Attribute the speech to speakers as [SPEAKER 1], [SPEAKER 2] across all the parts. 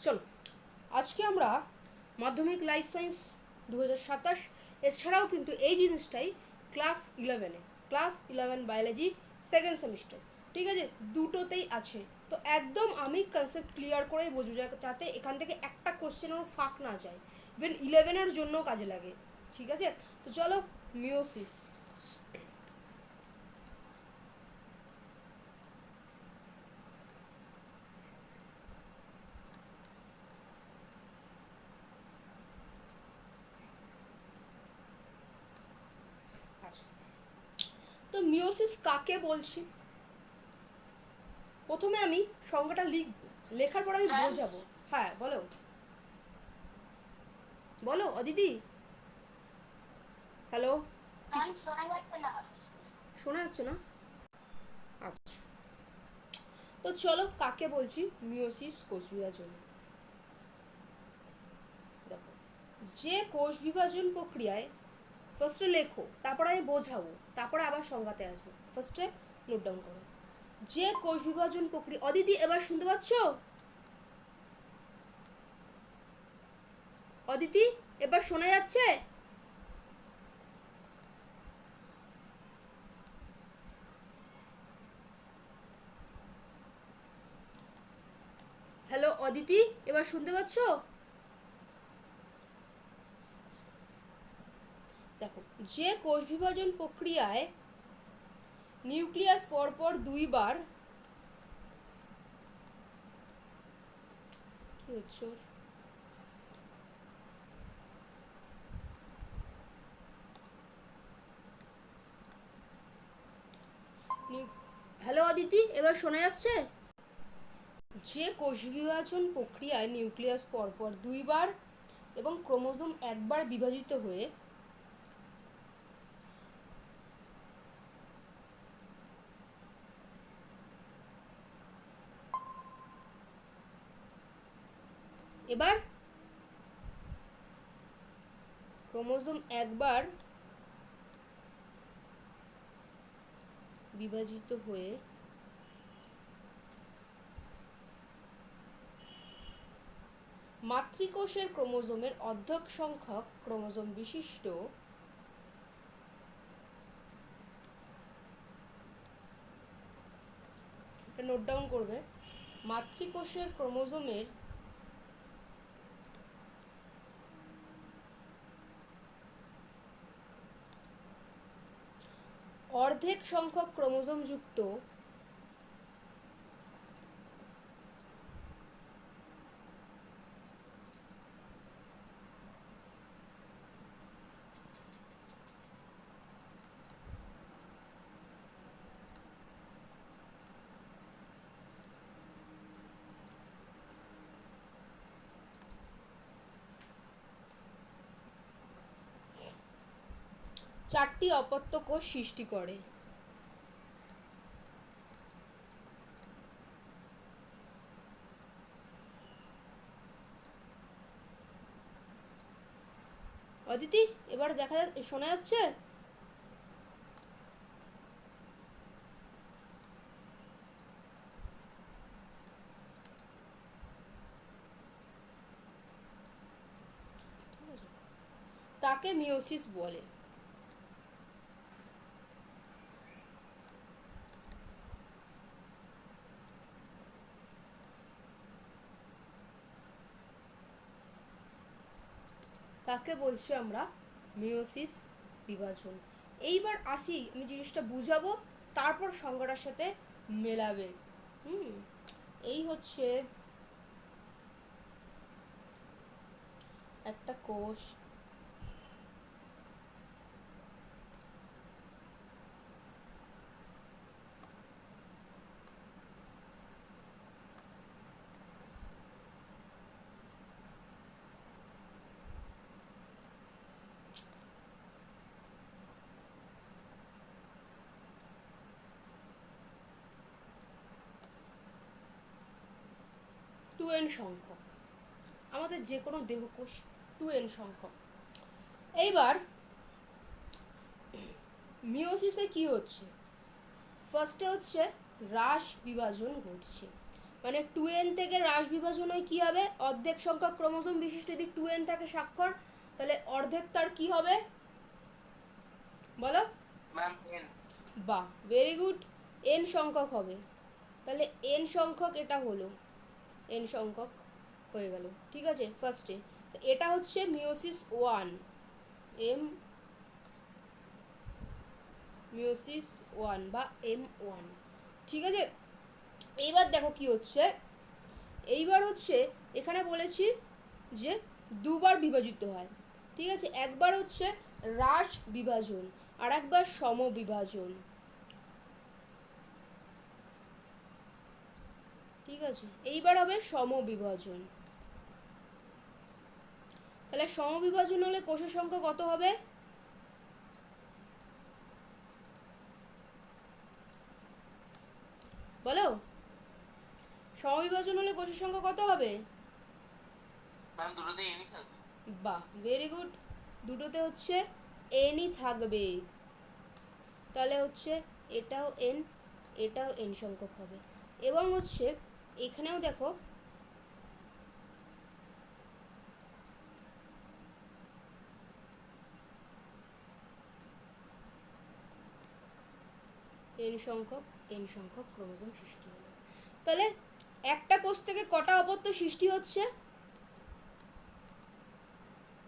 [SPEAKER 1] চলো আজকে আমরা মাধ্যমিক লাইফ সায়েন্স 2027 এছাড়াও কিন্তু এই জিনিসটাই ক্লাস 11 বায়োলজি সেকেন্ড সেমিস্টার, ঠিক আছে, দুটোতেই আছে। তো একদম আমি কনসেপ্ট ক্লিয়ার করে বুঝবো যাতে এখান থেকে একটা কোশ্চেনেরও ফাঁক না যায়, ইভেন 11-এর জন্য কাজে লাগে, ঠিক আছে। তো চলো, মিওসিস। আচ্ছা, তো মিওসিস কাকে বলছি? প্রথমে আমি সংজ্ঞাটা লিখব, লেখার পর আমি বোঝাবো। হ্যাঁ বলো বলো অদিতি। হ্যালো, শোনা যাচ্ছে না? আচ্ছা, তো চলো কাকে বলছি। মিওসিস কোষ বিভাজন। দেখো, যে কোষ বিভাজন প্রক্রিয়ায়, ফার্স্টে লেখো, তারপর আমি বোঝাবো, তারপরে আবার সংজ্ঞাতে আসবো। ফার্স্টে নোট ডাউন করো। যে কোষ বিভাজন প্রক্রিয়া, অদিতি এবার শুনতে পাচ্ছ? অদিতি এবার শোনা যাচ্ছে? হ্যালো অদিতি, এবার শুনতে পাচ্ছ? দেখো, যে কোষ বিভাজন প্রক্রিয়ায় নিউক্লিয়াস পরপর দুইবার, কি হচ্ছে ওর? হ্যালো অদিতি, এবার শোনা যাচ্ছে? যে কোষ বিভাজন প্রক্রিয়ায় নিউক্লিয়াস পরপর দুইবার এবং ক্রোমোজোম একবার বিভাজিত হয়ে এবার ক্রোমোজোম একবার বিভাজিত হয়ে মাতৃকোষের ক্রোমোজোমের অর্ধেক সংখ্যক ক্রোমোজোম বিশিষ্ট এটা নোট ডাউন করবে। মাতৃকোষের ক্রোমোজোমের অর্ধেক সংখ্যক ক্রোমোজোম যুক্ত চারটি অপত্য কোষ সৃষ্টি করে। অদিতি এবার শোনা যাচ্ছে? তাকে মিওসিস বলে। তাকে বলছি আমরা মিওসিস বিভাজন। এইবার আসি, আমি জিনিসটা বুঝাবো, তারপর সংজ্ঞাটার সাথে মেলাবে। এই হচ্ছে একটা কোষ, টু এন সংখ্যক, আমাদের যে কোনো দেহকোষ 2n সংখ্যক। এইবার মিওসিসে কি হচ্ছে? ফার্স্টে হচ্ছে হ্রাস বিভাজন ঘটছে। মানে 2n থেকে হ্রাস বিভাজন হয় কী হবে, অর্ধেক সংখ্যক ক্রোমোজোম বিশিষ্ট যদি 2n থাকে স্বাক্ষর, তাহলে অর্ধেক তার কী হবে বলো?
[SPEAKER 2] Ma'am N.
[SPEAKER 1] বাহ, ভেরি গুড, n সংখ্যক হবে। তাহলে n সংখ্যক এটা হলো, n সংখ্যক হয়ে গেল, ঠিক আছে ফার্স্টে। তো এটা হচ্ছে মিওসিস 1, এম মিওসিস 1 বা M1, ঠিক আছে। এইবার দেখো কি হচ্ছে, এইবার হচ্ছে এখানে বলেছি যে দুবার বিভাজিত হয়, ঠিক আছে। একবার হচ্ছে হ্রাস বিভাজন আর একবার সমবিভাজন, ঠিক আছে। এইবার হবে সমবিভাজন। তাহলে সমবিভাজন হলে কোষের সংখ্যা কত হবে বলো? সমবিভাজন হলে কোষের সংখ্যা কত হবে?
[SPEAKER 2] ম্যাম দুটোতে এনই থাকবে।
[SPEAKER 1] বাহ, ভেরি গুড, দুটোতে হচ্ছে এনই থাকবে। তাহলে হচ্ছে এটাও এন, এটাও এন সংখ্যক হবে। এবং হচ্ছে এখানেও দেখো এন সংখ্যক ক্রোমোজোম সৃষ্টি হলো। তাহলে একটা কোষ থেকে কটা অপত্য সৃষ্টি হচ্ছে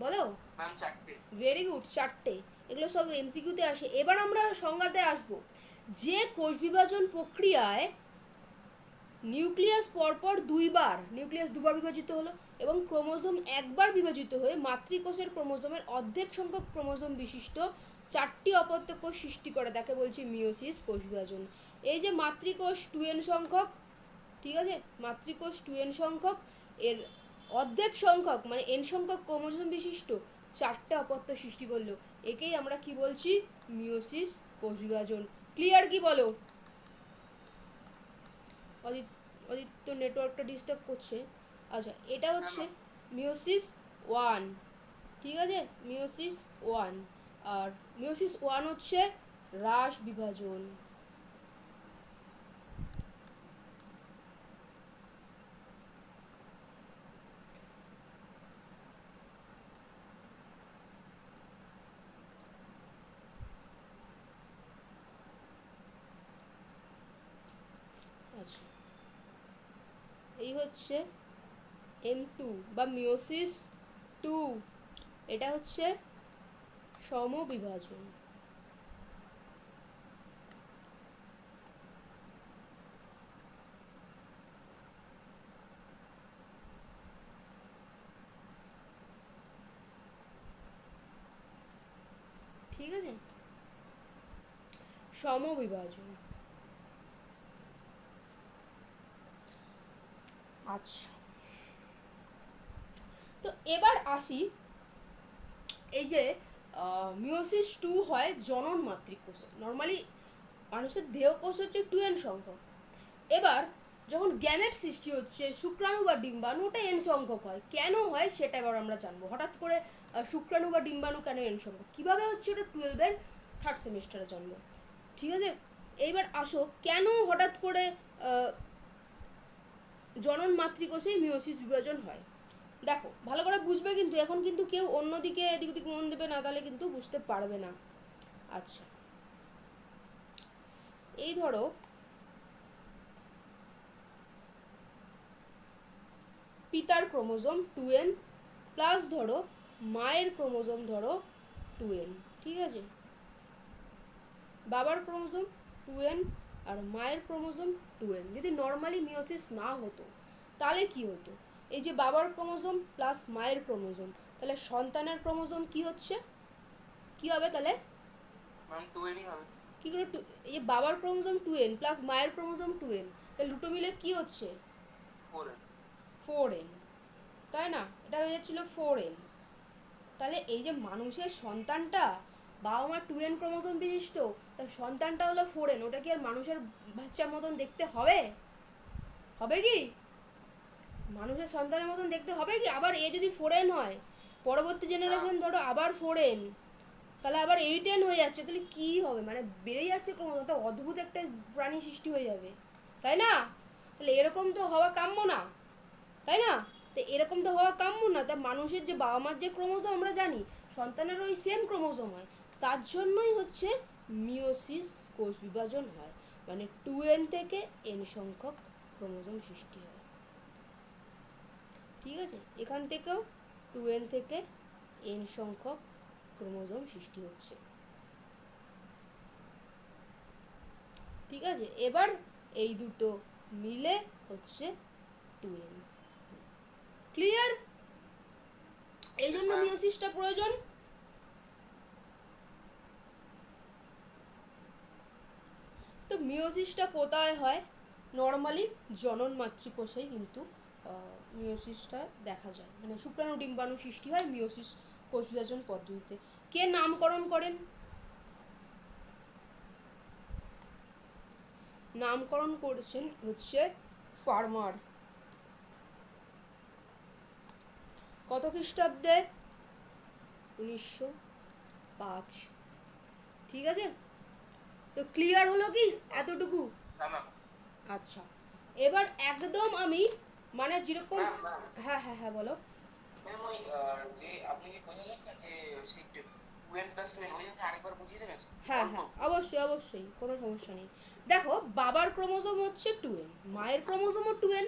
[SPEAKER 1] বলো?
[SPEAKER 2] ম্যাম চারটে।
[SPEAKER 1] ভেরি গুড, চারটে। এগুলো সব এমসিকিউতে আসে। এবার আমরা সংজ্ঞাতে আসব। যে কোষ বিভাজন প্রক্রিয়ায় নিউক্লিয়াস পরপর দুবার বিভাজিত হলো এবং ক্রোমোজোম একবার বিভাজিত হয়ে মাতৃকোষের ক্রোমোজোমের অর্ধেক সংখ্যক ক্রোমোজোম বিশিষ্ট চারটি অপত্য কোষ সৃষ্টি করে, তাকে বলছি মিওসিস কোষ বিভাজন। এই যে মাতৃকোষ 2n সংখ্যক, ঠিক আছে, মাতৃকোষ 2n সংখ্যক, এর অর্ধেক সংখ্যক মানে n সংখ্যক ক্রোমোজোম বিশিষ্ট চারটে অপত্য সৃষ্টি করলো, একেই আমরা কি বলছি, মিওসিস কোষ বিভাজন। ক্লিয়ার কি বলো? অদিত্য নেটওয়ার্কটা ডিস্টার্ব করছে। আচ্ছা, এটা হচ্ছে মিওসিস 1, ঠিক আছে, মিওসিস 1। আর মিওসিস 1 হচ্ছে হ্রাস বিভাজন। আচ্ছা, এই হচ্ছে M2 বা মিওসিস 2, এটা হচ্ছে সমবিভাজন। ঠিক আছে, সমবিভাজন। আচ্ছা, তো এবার আসি, এই যে মিওসিস 2 হয় জনন মাতৃকোষে। নর্মালি মানুষের দেহকোষ হচ্ছে 2n সংখ্যক। এবার যখন গ্যামেট সৃষ্টি হচ্ছে শুক্রাণু বা ডিম্বাণু, ওটা n সংখ্যক হয়। কেন হয় সেটা এবার আমরা জানবো। হঠাৎ করে শুক্রাণু বা ডিম্বাণু কেন n সংখ্যক, কীভাবে হচ্ছে, ওটা 12-এর থার্ড সেমিস্টারে জানবো, ঠিক আছে। এইবার আসো, কেন হঠাৎ করে জনন মাতৃকোষেই মিওসিস বিভাজন হয়। দেখো ভালো করে বুঝবে কিন্তু, এখন কিন্তু কেউ অন্যদিকে এদিক ওদিক মন দেবে না, তাহলে কিন্তু বুঝতে পারবে না। আচ্ছা, এই ধরো পিতার ক্রোমোজোম 2n প্লাস ধরো মায়ের ক্রোমোজোম ধরো 2n, ঠিক আছে, বাবার ক্রোমোজোম 2n আর মায়ের ক্রোমোজোম 2n। যদি নর্মালি মিওসিস না হতো তাহলে কি হতো, এই যে বাবার ক্রোমোজোম প্লাস মায়ের ক্রোমোজোম, তাহলে সন্তানের ক্রোমোজোম কি হচ্ছে, কি হবে তাহলে?
[SPEAKER 2] ম্যাম 2nই হবে।
[SPEAKER 1] কি করে? এই যে বাবার ক্রোমোজোম 2n প্লাস মায়ের ক্রোমোজোম 2n, তাহলে দুটো মিলে কি হচ্ছে,
[SPEAKER 2] 4n।
[SPEAKER 1] 4n, তাই না? এটা হয়ে যাচ্ছিল 4n। তাহলে এই যে মানুষের সন্তানটা বাবা মার 2n ক্রোমোজোম বিশিষ্ট, তার সন্তানটা হলো 4n, ওটা কি আর মানুষের বাচ্চার মতন দেখতে হবে? হবে কি? মানুষের সন্তানের মতন দেখতে হবে কি? আবার এ যদি 4n হয়, পরবর্তী জেনারেশন ধরো আবার 4n, তাহলে আবার 8n হয়ে যাচ্ছে, তাহলে কি হবে, মানে বেড়ে যাচ্ছে ক্রমশ, অদ্ভুত একটা প্রাণী সৃষ্টি হয়ে যাবে, তাই না? তাহলে এরকম তো হওয়া কাম্য না, তাই না? তো এরকম তো হওয়া কাম্য না। তা মানুষের যে বাবা মার যে ক্রোমোজোম আমরা জানি সন্তানের ওই সেম ক্রোমোজোম হয়, তার জন্যই হচ্ছে মিওসিস, কোষ বিভাজন হয়, মানে 2n থেকে n সংখ্যক ক্রোমোজোম সৃষ্টি হয়। ঠিক আছে, এখান থেকেও 2n থেকে n সংখ্যক ক্রোমোজোম সৃষ্টি হচ্ছে। ঠিক আছে, এবার এই দুটো মিলে হচ্ছে 2n। ক্লিয়ার? এই জন্য মিওসিসটা প্রয়োজন। তো মিওসিসটা কোথায় হয়? নর্মালি জনন মাতৃকোষেই কিন্তু মিওসিসটা দেখা যায়, মানে শুক্রাণু ডিম্বাণু সৃষ্টি হয় মিওসিস কোষ বিভাজন পদ্ধতিতে। কে নামকরণ করেন? নামকরণ করেছেন হচ্ছে ফার্মার। কত খ্রিস্টাব্দে? 1905। ঠিক আছে, তো ক্লিয়ার হলো কি এতটুকু?
[SPEAKER 2] না ম্যাম।
[SPEAKER 1] আচ্ছা, এবার একদম আমি মানে যেরকম,
[SPEAKER 2] ম্যাম ম্যাম
[SPEAKER 1] হ্যাঁ হ্যাঁ হ্যাঁ বলো।
[SPEAKER 2] ম্যাম ওই যে আপনি যে বোঝালেন না যে সেই 2n+2n ওই জন্য আরেকবার বুঝিয়ে দেবেন
[SPEAKER 1] হ্যাঁ
[SPEAKER 2] অল্প।
[SPEAKER 1] হ্যাঁ অবশ্যই অবশ্যই, কোনো সমস্যা নেই। দেখো, বাবার ক্রোমোজোম হচ্ছে 2n, মায়ের ক্রোমোজোমও 2n।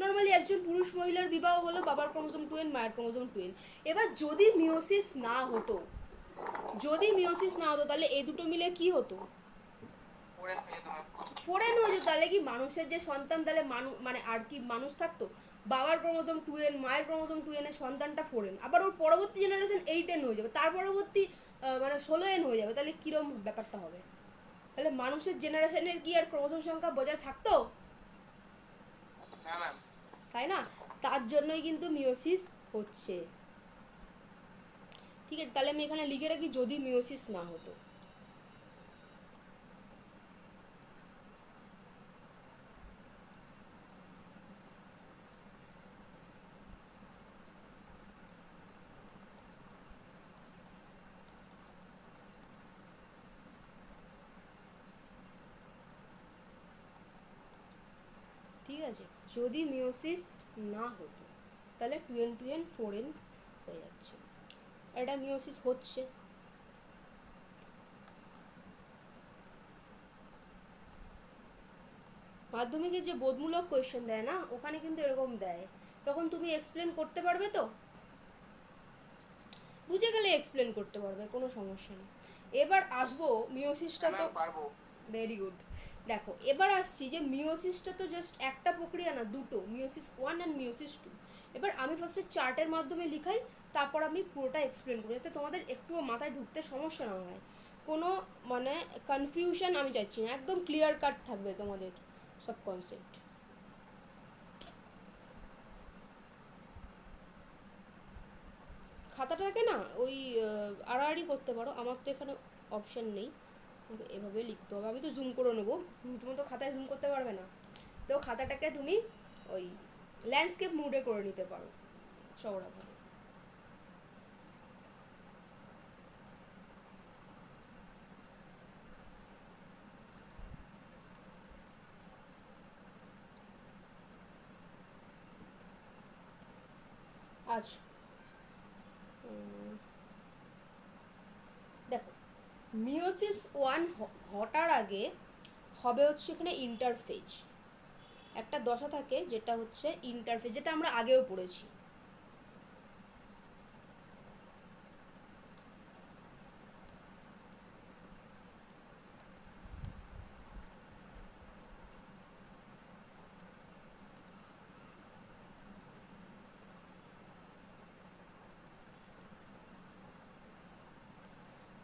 [SPEAKER 1] নর্মালি একজন পুরুষ মহিলার বিবাহ হলো, বাবার ক্রোমোজোম 2n, মায়ের ক্রোমোজোম 2n। এবার যদি মিওসিস না হতো, যদি মিওসিস না হতো তাহলে এই দুটো মিলে কি হতো?
[SPEAKER 2] 4n হয়ে যেত ম্যাম।
[SPEAKER 1] 4n হয়ে যেত। তাহলে কি মানুষের যে সন্তান, তাহলে মানে আর কি মানুষ থাকতো? বাবার ক্রোমোজোম 2n, মায়ের ক্রোমোজোম 2n এর সন্তানটা 4n, আবার ওর পরবর্তী জেনারেশন 8n হয়ে যাবে, তার পরবর্তী মানে 16n হয়ে যাবে। তাহলে কীরকম ব্যাপারটা হবে? তাহলে মানুষের জেনারেশনের কি আর ক্রোমোজোম সংখ্যা বজায় থাকতো?
[SPEAKER 2] না ম্যাম।
[SPEAKER 1] তাই না? তার জন্যই কিন্তু মিওসিস হচ্ছে। ঠিক আছে, তাহলে আমি এখানে লিখে রাখি যদি মিওসিস না হতো। ঠিক আছে, যদি মিওসিস না হতো তাহলে 2n 4n হয়ে যাচ্ছে। আর এটা মিওসিস হচ্ছে। মাধ্যমিকে যে বোধমূলক কোয়েশ্চেন দেয় না, ওখানে কিন্তু এরকম দেয়, তখন তুমি এক্সপ্লেন করতে পারবে তো? বুঝে গেলে এক্সপ্লেন করতে পারবে, কোনো সমস্যা নেই। এবার আসবো মিওসিসটা তো,
[SPEAKER 2] ম্যাম পারবো।
[SPEAKER 1] Very good. দেখো, এবার আসছি যে মিওসিসটা তো জাস্ট একটা প্রক্রিয়া না, দুটো, মিওসিস 1 অ্যান্ড মিওসিস 2। এবার আমি ফার্স্টে চার্টের মাধ্যমে লিখাই, তারপর আমি পুরোটা এক্সপ্লেন করি, যাতে তোমাদের একটুও মাথায় ঢুকতে সমস্যা না হয়, কোনো মানে কনফিউশন আমি চাইছি না, একদম ক্লিয়ার কাট থাকবে তোমাদের সব কনসেপ্ট। খাতাটাকে না ওই আড়াআড়ি করতে পারো, আমার তো এখানে অপশান নেই, এভাবে লিখতে হবে। আমি তো জুম করে নেবো, তুমি তো খাতায় জুম করতে পারবে না, তো খাতাটাকে তুমি ওই ল্যান্ডস্কেপ মুডে করে নিতে পারো চওড়াভাবে। আচ্ছা, দেখো, মিওসিস 1 ঘটার আগে হবে হচ্ছে এখানে ইন্টারফেজ। একটা দশা থাকে যেটা হচ্ছে ইন্টারফেজ, যেটা আমরা আগেও পড়েছি।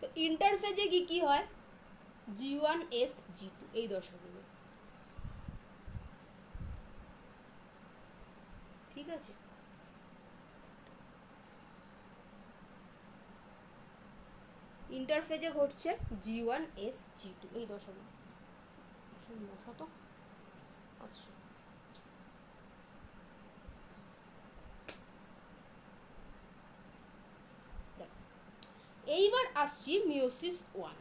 [SPEAKER 1] তো ইন্টারফেজে কি কি হয়? G1 S G2 এই দশাগুলো। ঠিক আছে, ইন্টারফেজে ঘটছে G1 S G2 এই দশাগুলো। মশা তো, আচ্ছা দেখো, এইবার আসছি মিওসিস 1।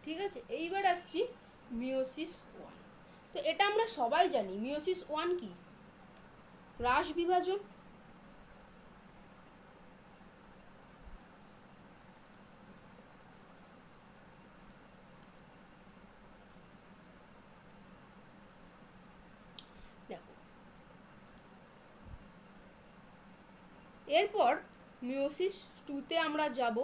[SPEAKER 1] ঠিক আছে, এইবার আসছি মিওসিস ওয়ান। তো এটা আমরা সবাই জানি মিওসিস ওয়ান কি, হ্রাস বিভাজন। দেখো, এরপর মিওসিস টুতে আমরা যাব।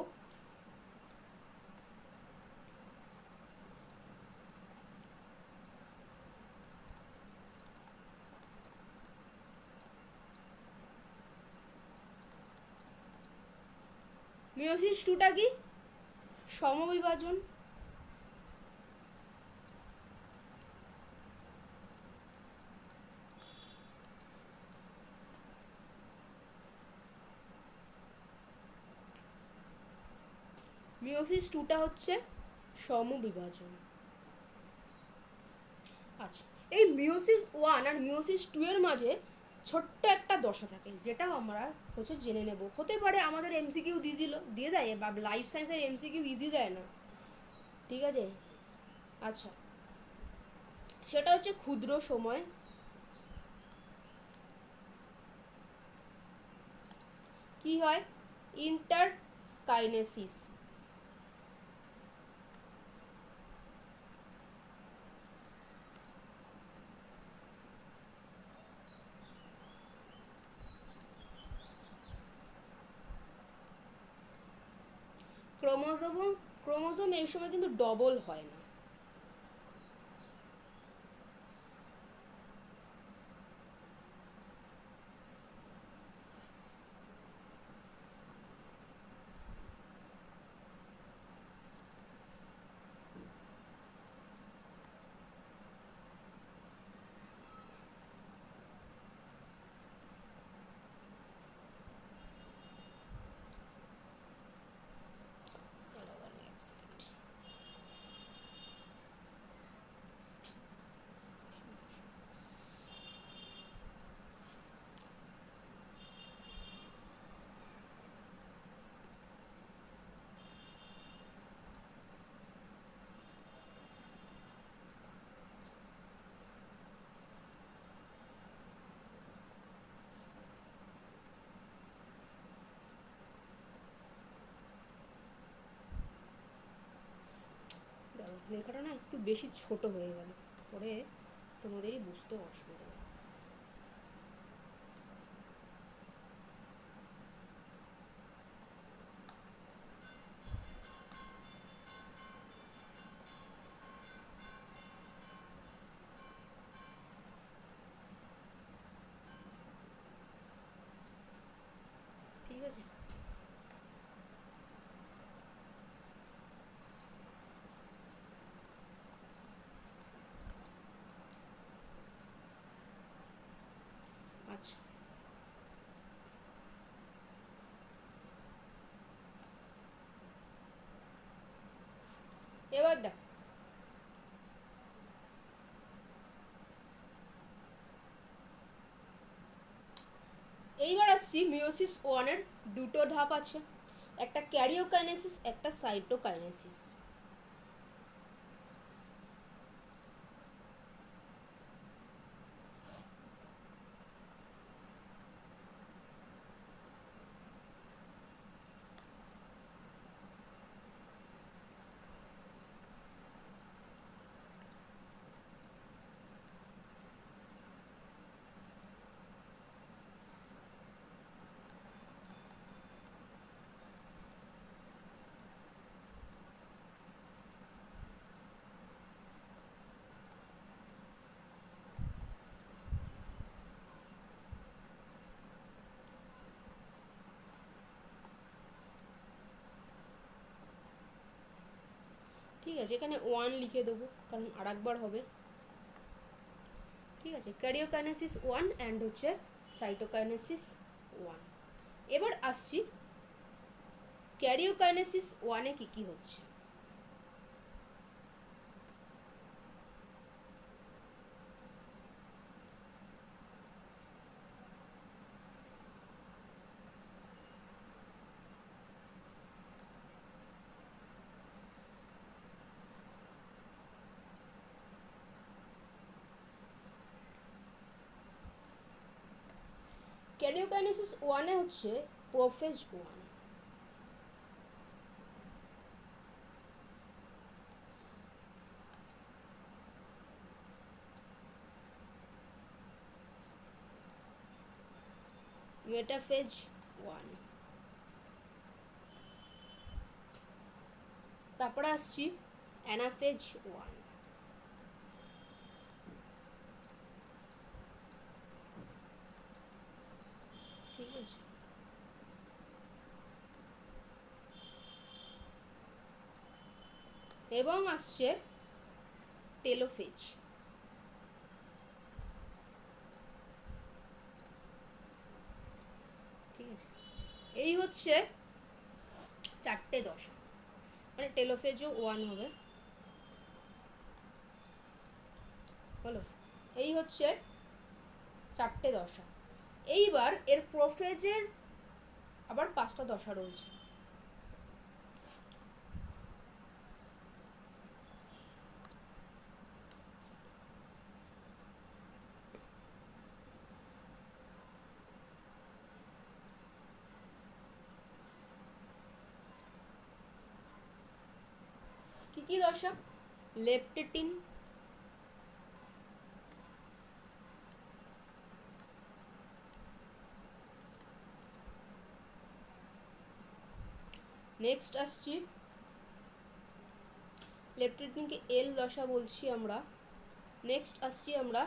[SPEAKER 1] মিওসিস টুটা কি, সমবিভাজন। মিওসিস টুটা হচ্ছে সমবিভাজন। আচ্ছা, এই মিওসিস ওয়ান আর মিওসিস টু এর মাঝে ছোট্ট একটা দশা থাকে, যেটা আমরা হচ্ছে জেনে নেব। হতে পারে আমাদের এমসিকিউ দিয়ে দেয়, বা লাইফ সায়েন্সের এমসিকিউ ইজি দেয় না, ঠিক আছে। আচ্ছা, সেটা হচ্ছে ক্ষুদ্র সময়। কি হয়, ইন্টারকাইনেসিস। ক্রোমোজোম ক্রোমোজোম এই সময় কিন্তু ডবল হয় না। দেখো, লেখাটা না একটু বেশি ছোট হয়ে গেল, পরে তোমাদেরই বুঝতে অসুবিধা হবে। ঠিক আছে, আচ্ছা, এবার দেখ, এইবার আসছি মিওসিস ওয়ানের দুটো ধাপ আছে, একটা ক্যারিওকাইনেসিস, একটা সাইটোকাইনেসিস। ঠিক আছে, এখানে ওয়ান লিখে দেবো কারণ আর একবার হবে। ঠিক আছে, ক্যারিওকাইনেসিস ওয়ান অ্যান্ড হচ্ছে সাইটোকাইনেসিস ওয়ান। এবার আসছি ক্যারিওকাইনেসিস ওয়ানে কী কী হচ্ছে। ক্যারিওকাইনেসিস ওয়ানে হচ্ছে প্রোফেজ ওয়ান। Metaphase one. তারপরে আসছি অ্যানাফেজ ওয়ান। ঠিক আছে, এবং আসছে টেলোফেজ। ঠিক আছে, এই হচ্ছে চারটে দশা, মানে টেলোফেজও ওয়ান হবে। বলো, এই হচ্ছে চারটে দশা। এইবার এর প্রোফেজের আবার 5টা দশা রয়েছে। কি কি দশা? লেপটেটিন, নেক্সট আসছি লেপটেটিনকে এল দশা বলছি আমরা। নেক্সট আসছি আমরা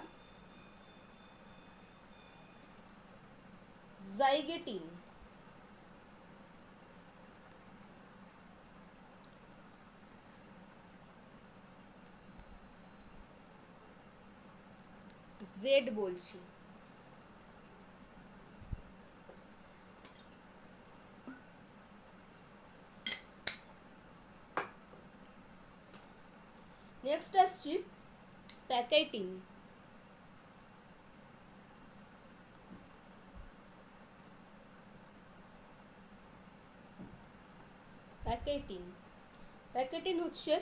[SPEAKER 1] জাইগেটিন, জেড বলছি। নেক্সট আসছি প্যাকেটিন, প্যাকেটিন। প্যাকেটিন হচ্ছে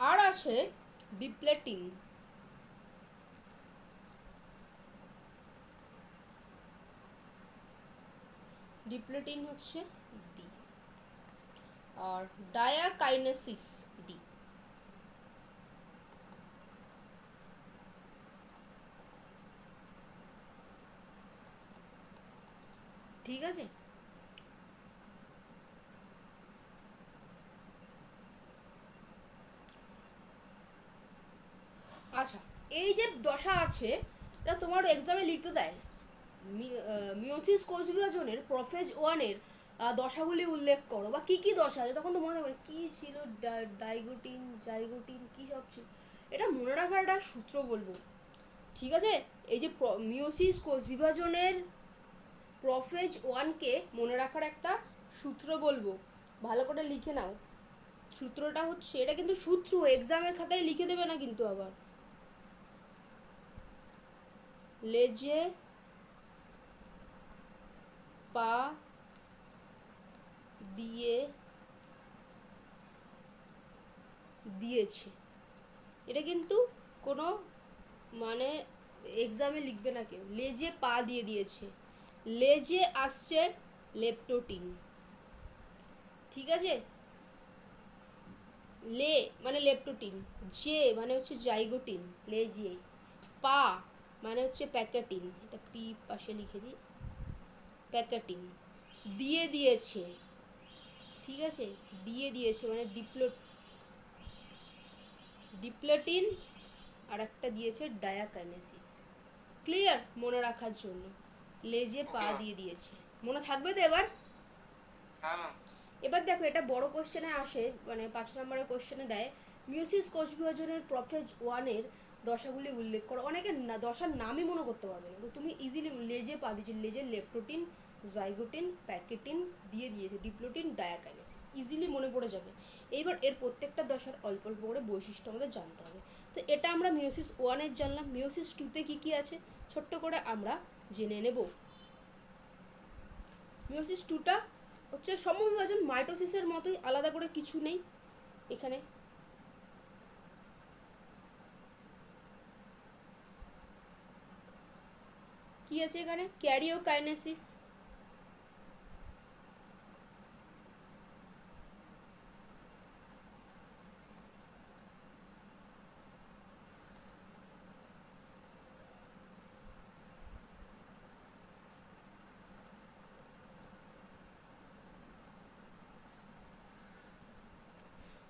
[SPEAKER 1] আর আছে ডিপ্লেটিন। ডিপ্লেটিন হচ্ছে ডি। আর ডায়াকাইনেসিস ডি। ঠিক আছে, আচ্ছা, এই যে দশা আছে এটা তোমার এক্সামে লিখতে দেয়। মিওসিস কোষ বিভাজনের প্রোফেজ ওয়ানের দশাগুলি উল্লেখ করো, বা কি কি দশা আছে, তখন তো মনে থাকবে কি ছিল, ডাইগোটিন, জাইগোটিন, কি সব ছিল। এটা মনে রাখার একটা সূত্র বলবো। ঠিক আছে, এই যে মিওসিস কোষ বিভাজনের প্রোফেজ ওয়ানকে মনে রাখার একটা সূত্র বলবো, ভালো করে লিখে নাও। সূত্রটা হচ্ছে, এটা কিন্তু সূত্র, এক্সামের খাতায় লিখে দেবে না কিন্তু আবার। লেজে পা দিয়ে দিয়েছে, এটা কিন্তু কোনো মানে এক্সামে লিখবে না কেউ। লেজে পা দিয়ে দিয়েছে, লেজে আসছে লেপটোটিন। ঠিক আছে, লে মানে লেপটোটিন, যে মানে হচ্ছে জাইগোটিন, লেজে। পা মানে হচ্ছে প্যাকেটিন, এটা পি পাশে লিখে দিই, প্যাকেটিন। দিয়ে দিয়েছে, ঠিক আছে, দিয়ে দিয়েছে মানে ডিপ্লেটিন। আর একটা দিয়েছে ডায়াকাইনেসিস। ক্লিয়ার, মনে রাখার জন্য লেজে পা দিয়ে দিয়েছে, মনে থাকবে তো এবার?
[SPEAKER 2] হ্যাঁ ম্যাম।
[SPEAKER 1] এবার দেখো, এটা বড় কোশ্চেনে আসে, মানে 5 নম্বরের কোশ্চেনে দেয় মিওসিস কোষ বিভাজনের প্রোফেজ ওয়ানের দশাগুলি উল্লেখ করো। অনেকে না দশার নামই মনে করতে পারবে না, তো তুমি ইজিলি লেজে পা দিয়েছো, লেজে লেপটোটিন, জাইগোটিন, প্যাকেটিন দিয়ে দিয়েছে, ডিপ্লোটিন, ডায়াকাইনেসিস, ইজিলি মনে পড়ে যাবে। এইবার এর প্রত্যেকটা দশার অল্প অল্প করে বৈশিষ্ট্য আমাদের জানতে হবে। তো এটা আমরা মিওসিস ওয়ানের জানলাম। মিওসিস টুতে কী কী আছে ছোট্ট করে আমরা জেনে নেব। মিওসিস টুটা হচ্ছে সমবিভাজন মাইটোসিসের মতোই, আলাদা করে কিছু নেই এখানে। কি আছে এখানে? ক্যারিওকাইনেসিস।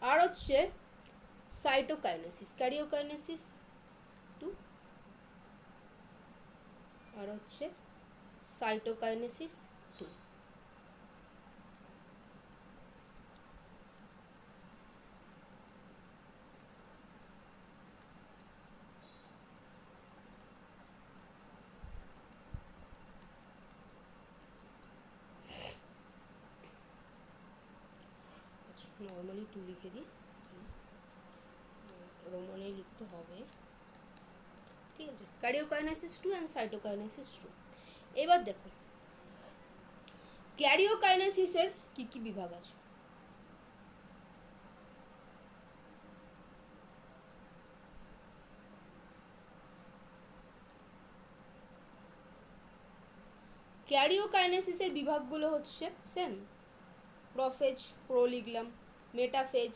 [SPEAKER 1] আর হচ্ছে সাইটোকাইনেসিস, ক্যারিওকাইনেসিস টু, আর হচ্ছে সাইটোকাইনেসিস টু। নর্মালি টু লিখে দিই, রোমানে লিখতে হবে, ঠিক আছে। Karyokinesis two and cytokinesis two. এবার দেখো ক্যারিওকাইনেসিসের কি কি বিভাগ আছে। ক্যারিওকাইনেসিসের বিভাগগুলো হচ্ছে সেম, প্রোফেজ, প্রো লিখলাম, মেটাফেজ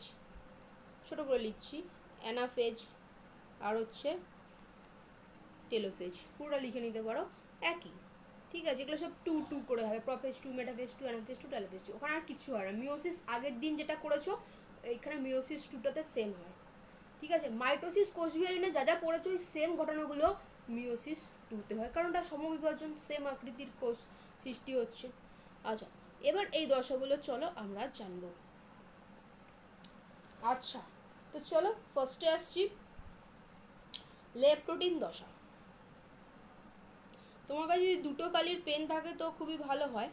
[SPEAKER 1] ছোটো করে লিখছি, অ্যানাফেজ, আর হচ্ছে টেলোফেজ, পুরোটা লিখে নিতে পারো একই, ঠিক আছে। এগুলো সব টু টু করে হবে, prophase two, metaphase two, anaphase two, telophase two. ওখানে আর কিছু হয় না, মিওসিস আগের দিন যেটা করেছো এখানে মিওসিস টুটাতে সেম হয়, ঠিক আছে। মাইটোসিস কোষ বিভাজনে যা যা পড়েছো ওই সেম ঘটনাগুলো মিওসিস টুতে হয়, কারণ তার সমবিভাজন, সেম আকৃতির কোষ সৃষ্টি হচ্ছে। আচ্ছা, এবার এই দশাগুলো চলো আমরা জানবো। আচ্ছা, তো চলো ফার্স্টে আসছি লেপটোটিন দশা। তোমার কাছে যদি দুটো কালির পেন থাকে তো খুবই ভালো হয়।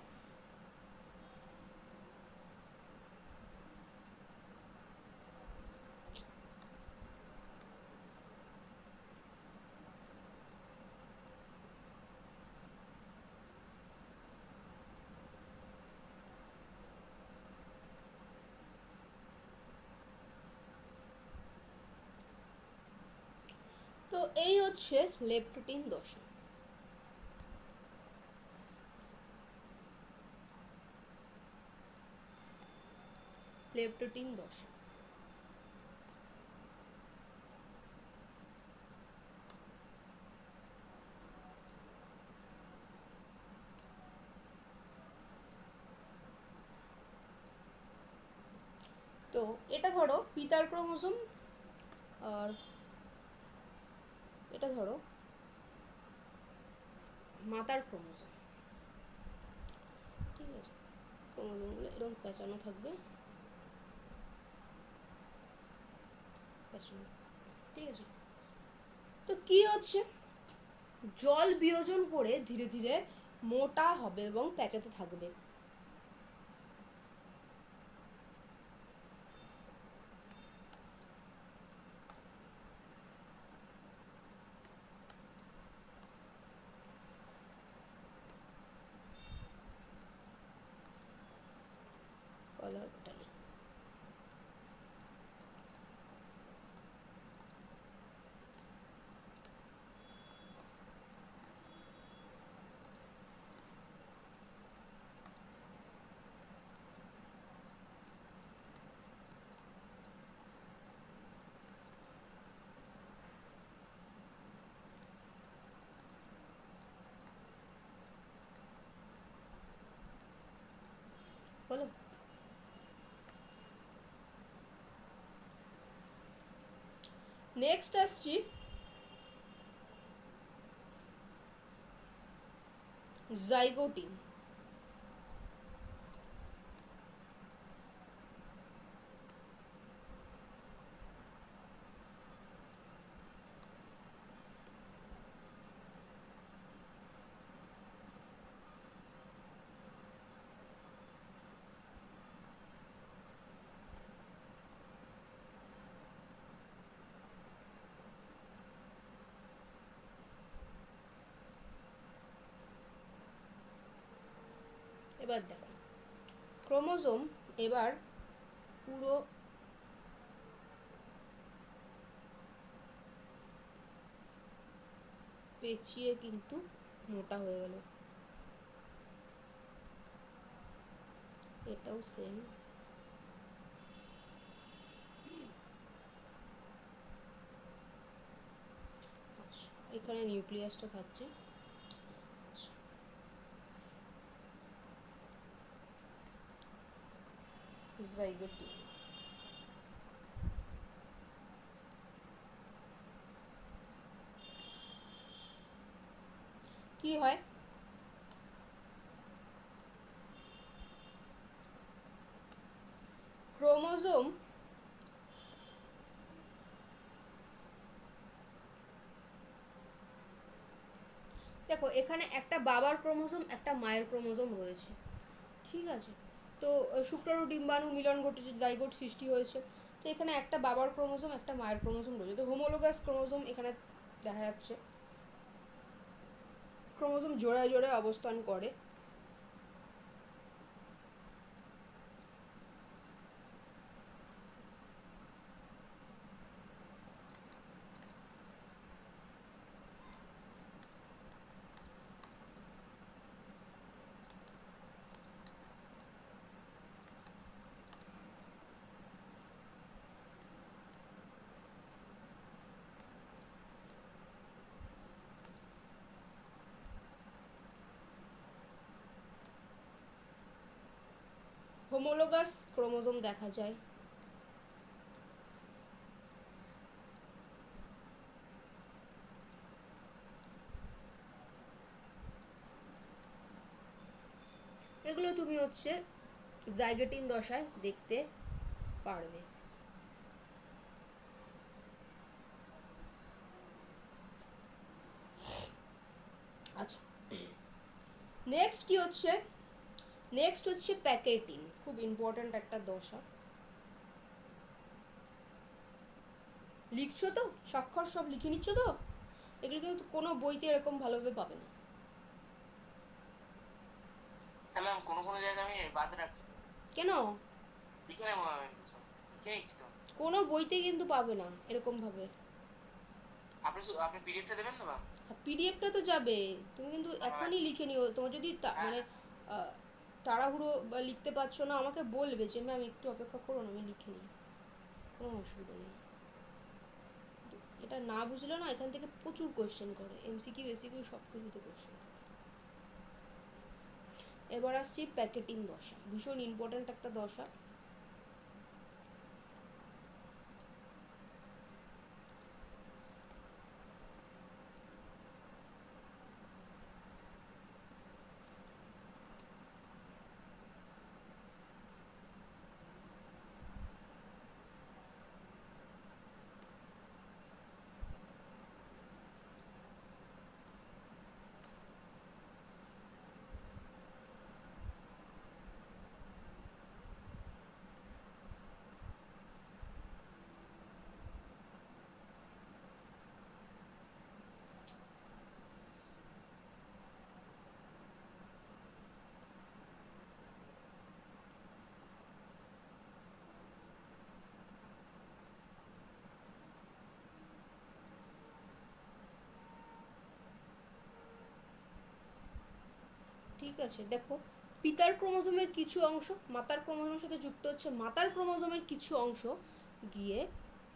[SPEAKER 1] তো এই হচ্ছে লেপটোটিন দশা। লেপটোটিন দশা তো এটা ধরো পিতার ক্রোমোসোম, আর এটা ধরো মাতার ক্রোমোসোম, ঠিক আছে। ক্রোমোসোমগুলো এরকম পেঁচানো থাকবে, পেঁচানো, ঠিক আছে। তো কি হচ্ছে, জল বিয়োজন করে ধীরে ধীরে মোটা হবে এবং পেঁচাতে থাকবে। কালারটা নেই। বলো, নেক্সট আসছি জাইগোটিন। ক্রোমোজোম এবার পুরো পেঁচিয়ে কিন্তু মোটা হয়ে গেল, এটাও সেম। আচ্ছা, এখানে নিউক্লিয়াসটা থাকছে। আচ্ছা, জাইগোট কি হয়? ক্রোমোজোম দেখো, এখানে একটা বাবার ক্রোমোজোম একটা মায়ের ক্রোমোজোম রয়েছে, ঠিক আছে? তো শুক্রাণু ডিম্বাণু মিলন ঘটেছে, জাইগোট সৃষ্টি হয়েছে। তো এখানে একটা বাবার ক্রোমোজোম একটা মায়ের ক্রোমোজোম রয়েছে, তো হোমোলোগাস ক্রোমোজোম এখানে দেখা যাচ্ছে। ক্রোমোজোম জোড়ায় জোড়ায় অবস্থান করে। হোমোলোগাস ক্রোমোজোম দেখা যায়। এগুলো তুমি হচ্ছে জাইগোটিন দশায় দেখতে পারবে। আচ্ছা, নেক্সট কি হচ্ছে? নেক্সট হচ্ছে প্যাকেটিন, খুব ইম্পর্ট্যান্ট একটা দশা। লিখছো তো? স্বাক্ষর সব লিখে নিচ্ছ তো? এগুলো কিন্তু কোনো বইতে এরকম ভালোভাবে পাবে না।
[SPEAKER 2] হ্যাঁ ম্যাম, কোনো কোনো জায়গায় আমি বাদ রাখছি।
[SPEAKER 1] কেন?
[SPEAKER 2] লিখে নেবো ম্যাম, এগুলো সব লিখে নিচ্ছি তো।
[SPEAKER 1] কোনো বইতে কিন্তু পাবে না এরকম ভাবে।
[SPEAKER 2] আপনি পিডিএফটা দেবেন তো ম্যাম?
[SPEAKER 1] পিডিএফটা তো যাবে, তুমি কিন্তু এখনই লিখে নিও। তোমার যদি মানে তাড়াহুড়ো বা লিখতে পারছো না, আমাকে বলবে যে ম্যাম একটু অপেক্ষা করুন, আমি লিখে নিই, কোনো অসুবিধা নেই। এটা না বুঝলে না, এখান থেকে প্রচুর কোয়েশ্চেন করে, এমসিকিউ এসিকিউ সব কিছুতে কোয়েশ্চেন। এবার আসছি প্যাকেটিং দশা, ভীষণ ইম্পর্ট্যান্ট একটা দশা। ঠিক আছে, দেখো, পিতার ক্রোমোজোমের কিছু অংশ মাতার ক্রোমোজোমের সাথে যুক্ত হচ্ছে, মাতার ক্রোমোজোমের কিছু অংশ গিয়ে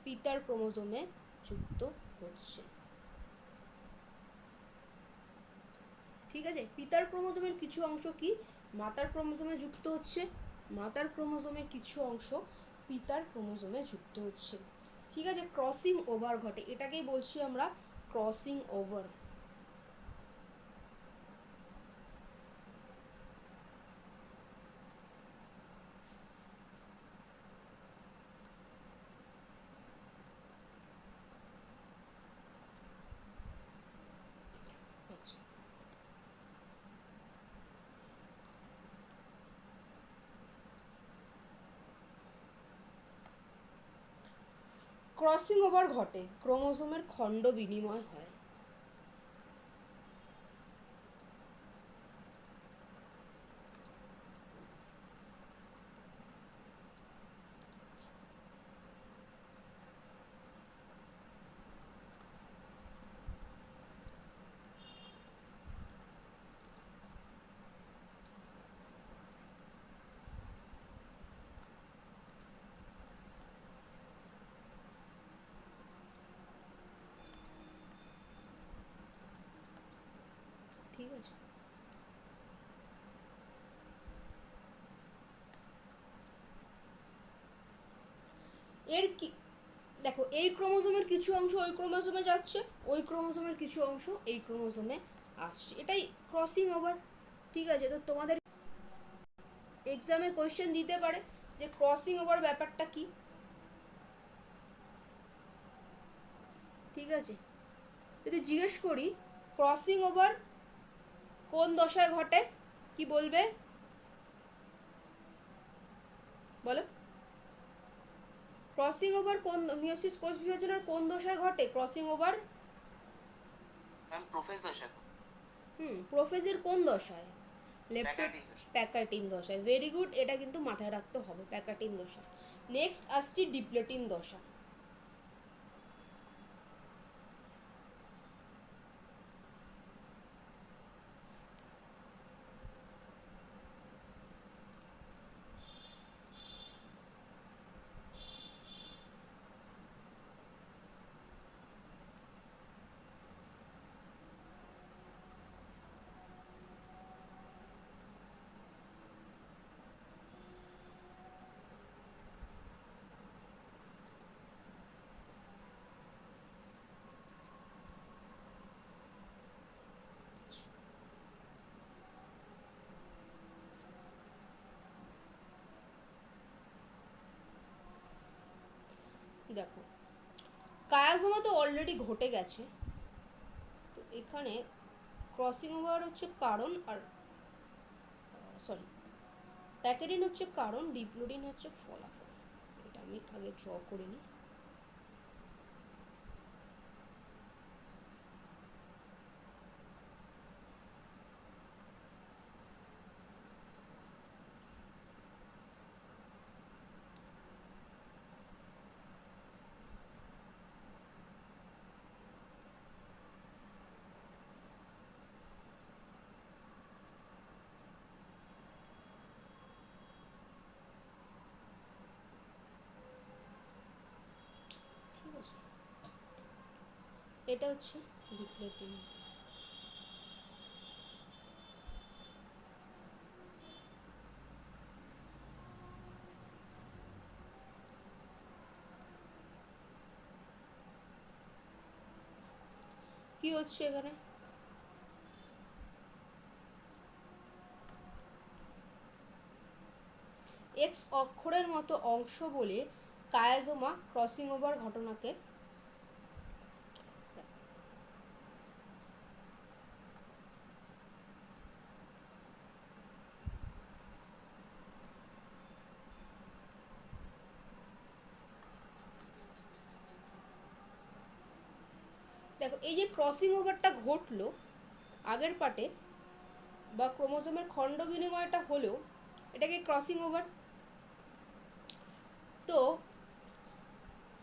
[SPEAKER 1] পিতার ক্রোমোজোমে যুক্ত হচ্ছে। ঠিক আছে, পিতার ক্রোমোজোমের কিছু অংশ কি মাতার ক্রোমোজোমে যুক্ত হচ্ছে, মাতার ক্রোমোজোমের কিছু অংশ পিতার ক্রোমোজোমে যুক্ত হচ্ছে। ঠিক আছে, ক্রসিং ওভার ঘটে, এটাকেই বলছি আমরা ক্রসিং ওভার। আচ্ছা, ক্রসিং ওভার ঘটে, ক্রোমোজোমের খণ্ড বিনিময় হয়। এর কি দেখো, এই ক্রোমোজোমের কিছু অংশ ওই ক্রোমোজোমে যাচ্ছে, ওই ক্রোমোজোমের কিছু অংশ এই ক্রোমোজোমে আসছে, এটাই ক্রসিং ওভার। ঠিক আছে, তো তোমাদের এক্সামে কোয়েশ্চেন দিতে পারে যে ক্রসিং ওভার ব্যাপারটা কি। ঠিক আছে, যদি জিজ্ঞেস করি ক্রসিং ওভার কোন দশায় ঘটে, কি বলবে বলো? ক্রসিং ওভার কোন মিয়োসিস কোষ বিভাজনের কোন দশায় ঘটে ক্রসিং ওভার?
[SPEAKER 2] ম্যাম প্রফেসর সাথে
[SPEAKER 1] প্রোফেজের কোন দশায়? লেপ্টো
[SPEAKER 2] প্যাকার্ডিং দোষ।
[SPEAKER 1] প্যাকার্টিন দশায়। ভেরি গুড, এটা কিন্তু মাথায় রাখতে হবে, প্যাকার্টিন দশা। নেক্সট আসছি ডিপ্লেটিন দশা। দেখো, কায়াজমা তো অলরেডি ঘটে গেছে, তো এখানে ক্রসিং ওভার হচ্ছে কারণ, আর সরি প্যাকেটিন হচ্ছে কারণ, ডিপ্লোডিন হচ্ছে ফলাফল। এটা আমি আগে ড্র করে নিই। ঠিক আছে, এটা হচ্ছে ডিপ্লেটিন। কি হচ্ছে এখানে? এক্স অক্ষরের মতো অংশ বলে কায়াজোমা ক্রসিং ওভার ঘটনাকে দেখো, এই যে ক্রসিং ওভারটা ঘটলো আগের পার্টে, বা ক্রোমোজোমের খণ্ড বিনিময়টা হলো, এটাকে ক্রসিং ওভার। তো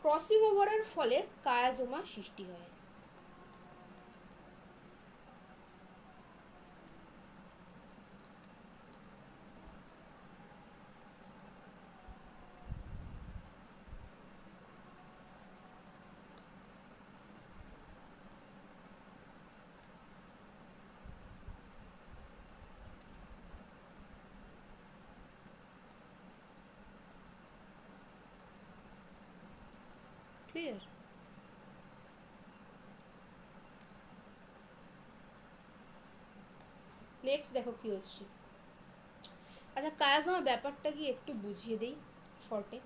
[SPEAKER 1] ক্রসিং ওভারের ফলে কায়াজোমা সৃষ্টি হয়। ক্লিয়ার? নেক্সট দেখো কি হচ্ছে। আচ্ছা, কায়াজমা ব্যাপারটা কি একটু বুঝিয়ে দেই শর্টে,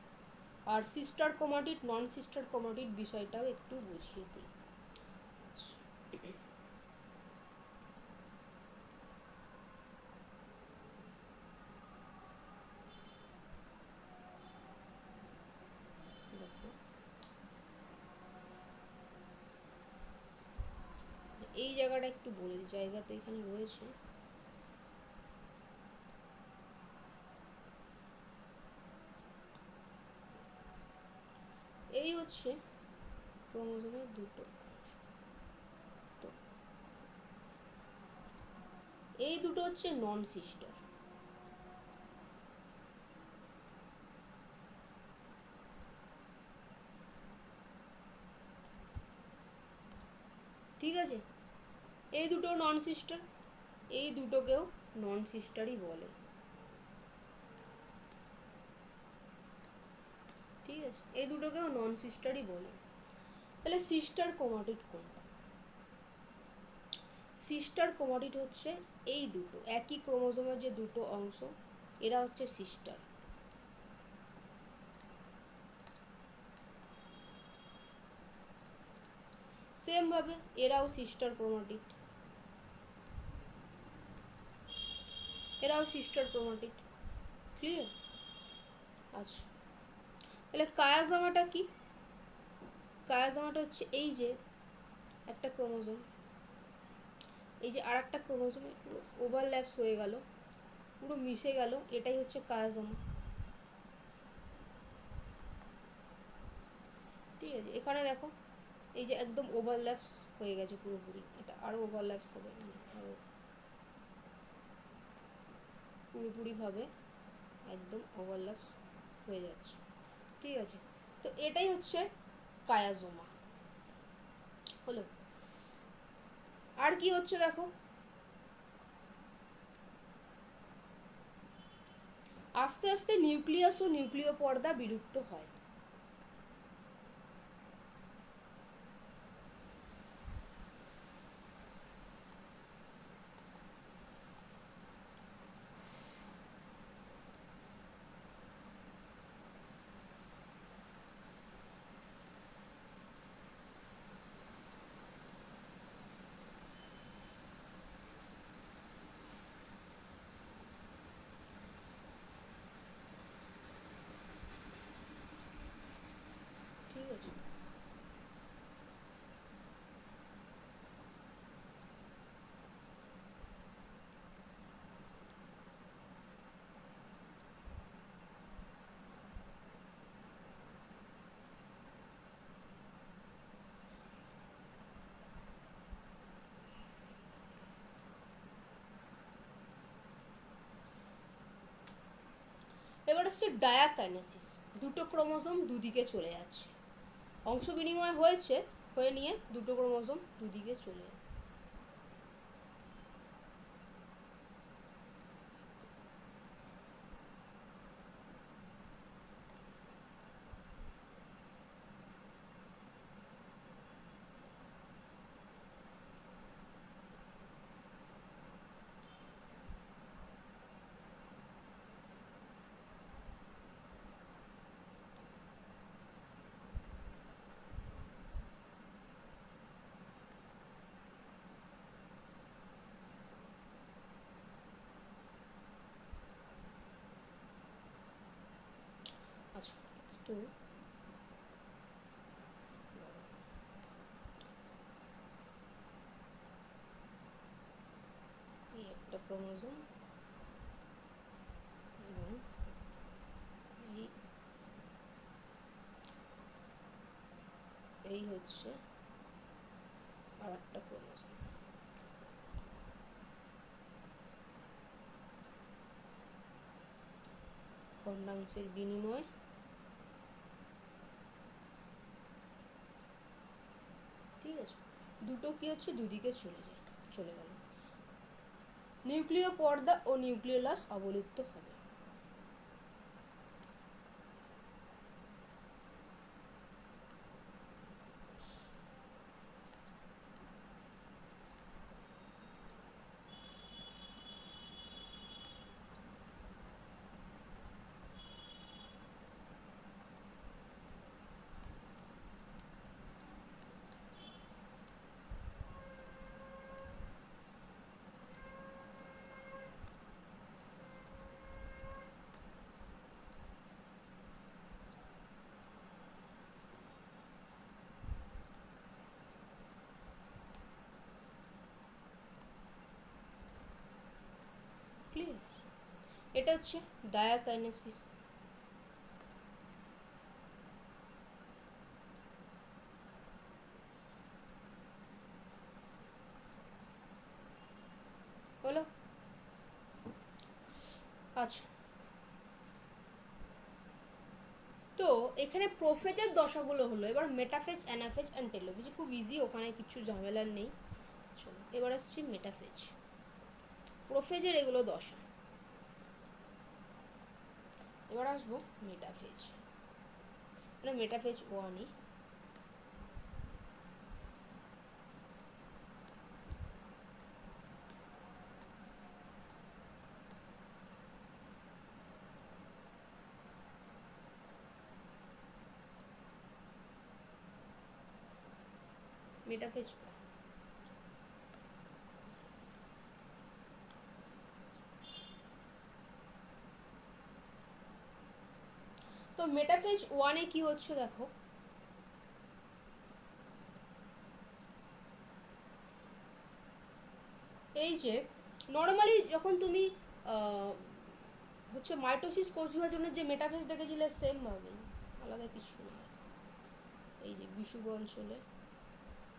[SPEAKER 1] আর sister chromatid non sister chromatid বিষয়টাও একটু বুঝিয়ে দিই। দেখো, এই জায়গাটা একটু বলে দিই, জায়গা তো এখানে রয়েছে। এই হচ্ছে ক্রোমোজোমের দুটো অংশ, তো এই দুটো হচ্ছে নন সিস্টার। ঠিক আছে, এই দুটো নন সিস্টার, এই দুটোকেও নন সিস্টারই বলে। ঠিক আছে, এই দুটোকেও নন সিস্টারই বলে। তাহলে সিস্টার ক্রোমাটিড কোনটা? সিস্টার ক্রোমাটিড হচ্ছে এই দুটো, একই ক্রোমোজোমের যে দুটো অংশ, এরা হচ্ছে সিস্টার। সেম ভাবে এরাও সিস্টার ক্রোমাটিড, এরাও সিস্টার ক্রোমাটিড। ক্লিয়ার? আচ্ছা, তাহলে কায়াজামাটা কি? কায়াজামাটা হচ্ছে এই যে একটা ক্রোমোজোম, এই যে আর একটা ক্রোমোজোমে পুরো ওভারল্যাপস হয়ে গেল, পুরো মিশে গেল, এটাই হচ্ছে কায়াজামা। ঠিক আছে, এখানে দেখো এই যে একদম ওভারল্যাপস হয়ে গেছে পুরোপুরি, এটা আরও ওভারল্যাপস হবে, আরও পুরোপুরিভাবে একদম ওভারল্যাপস হয়ে যাচ্ছে। ঠিক আছে, তো এটাই হচ্ছে কায়াজোমা। হলো, আর কি হচ্ছে দেখো, আস্তে আস্তে নিউক্লিয়াস ও নিউক্লিয় পর্দা বিলুপ্ত হয়। ঠিক আছে, এবার হচ্ছে ডায়াকাইনেসিস। দুটো ক্রোমোজোম দুদিকে চলে যাচ্ছে, অংশ বিনিময় হয়েছে, হয়ে নিয়ে দুটো ক্রোমোজোম দুদিকে চলে যাচ্ছে। আচ্ছা, তো এই একটা ক্রোমোজোম এবং এই এই হচ্ছে আর একটা ক্রোমোজোম। খণ্ডাংশের বিনিময়, ঠিক আছে, দুটো কি হচ্ছে দুদিকে চলে গেল, নিউক্লিয় পর্দা ও নিউক্লিওলাস অবলুপ্ত হবে। ক্লিয়ার? এটা হচ্ছে ডায়াকাইনেসিস। হলো, আচ্ছা, তো এখানে প্রোফেজের দশাগুলো হলো, এবার মেটাফেজ, অ্যানাফেজ অ্যান্ড টেলোফেজ, খুব ইজি, ওখানে কিছু ঝামেলার নেই। চলো এবার আসছি মেটাফেজ। প্রোফেজের এগুলো দশা, এবার আসবো মেটাফেজ। মানে মেটাফেজ 1ই। মেটাফেজ 1। তো মেটাফেজ 1-এ কি হচ্ছে দেখো, এই যে নর্মালি যখন তুমি হচ্ছে মাইটোসিস কোষ বিভাজনের যে মেটাফেজ দেখেছিলে সেম ভাবে, আলাদা কিছু না। এই যে বিষুব অঞ্চলে